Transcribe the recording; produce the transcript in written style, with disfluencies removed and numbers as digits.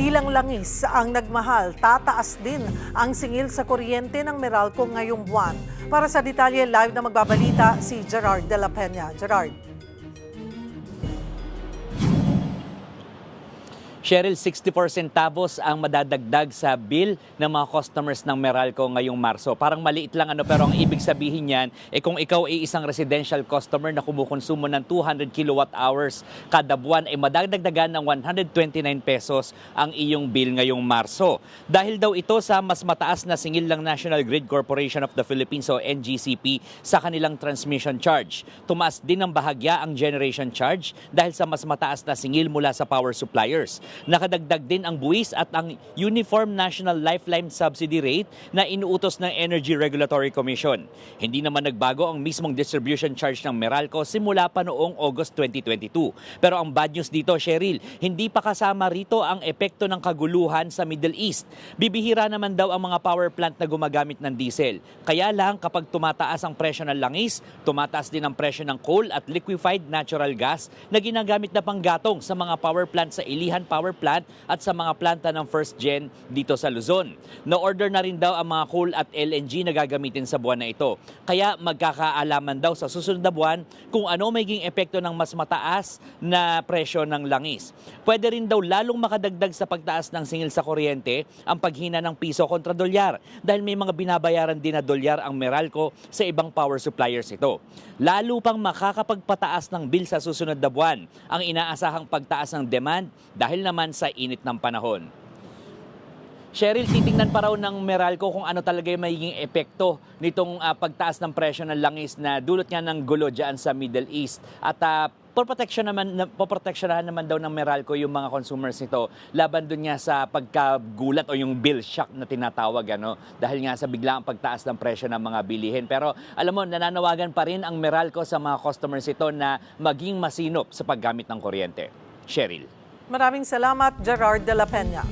Di lang langis ang nagmahal, tataas din ang singil sa kuryente ng Meralco ngayong buwan. Para sa detalye, live na magbabalita si Gerard de la Peña. Gerard. Cheryl, 64 centavos ang madadagdag sa bill ng mga customers ng Meralco ngayong Marso. Parang maliit lang pero ang ibig sabihin niyan, kung ikaw ay isang residential customer na kumukonsumo ng 200 kilowatt hours kada buwan, madadagdagan ng 129 pesos ang iyong bill ngayong Marso. Dahil daw ito sa mas mataas na singil ng National Grid Corporation of the Philippines o NGCP sa kanilang transmission charge. Tumaas din ng bahagya ang generation charge dahil sa mas mataas na singil mula sa power suppliers. Nakadagdag din ang buwis at ang Uniform National Lifeline Subsidy Rate na inuutos ng Energy Regulatory Commission. Hindi naman nagbago ang mismong distribution charge ng Meralco simula pa noong August 2022. Pero ang bad news dito, Cheryl, hindi pa kasama rito ang epekto ng kaguluhan sa Middle East. Bibihira naman daw ang mga power plant na gumagamit ng diesel. Kaya lang kapag tumataas ang presyo ng langis, tumataas din ang presyo ng coal at liquefied natural gas na ginagamit na panggatong sa mga power plant sa Ilihan Power Plant at sa mga planta ng first gen dito sa Luzon. Na-order na rin daw ang mga coal at LNG na gagamitin sa buwan na ito. Kaya magkakaalaman daw sa susunod na buwan kung ano magiging epekto ng mas mataas na presyo ng langis. Pwede rin daw lalong makadagdag sa pagtaas ng singil sa kuryente ang paghina ng piso kontra dolyar dahil may mga binabayaran din na dolyar ang Meralco sa ibang power suppliers ito. Lalo pang makakapagpataas ng bill sa susunod na buwan ang inaasahang pagtaas ng demand dahil naman sa init ng panahon. Cheryl, titingnan pa raw ng Meralco kung ano talaga yung magiging epekto nitong pagtaas ng presyo ng langis na dulot nga ng gulo dyan sa Middle East. At poproteksyonahan naman daw ng Meralco yung mga consumers nito laban dun nga sa pagkagulat o yung bill shock na tinatawag dahil nga sa biglaang pagtaas ng presyo ng mga bilihin. Pero alam mo, nananawagan pa rin ang Meralco sa mga customers ito na maging masinop sa paggamit ng kuryente. Cheryl. Maraming salamat, Gerard de la Peña.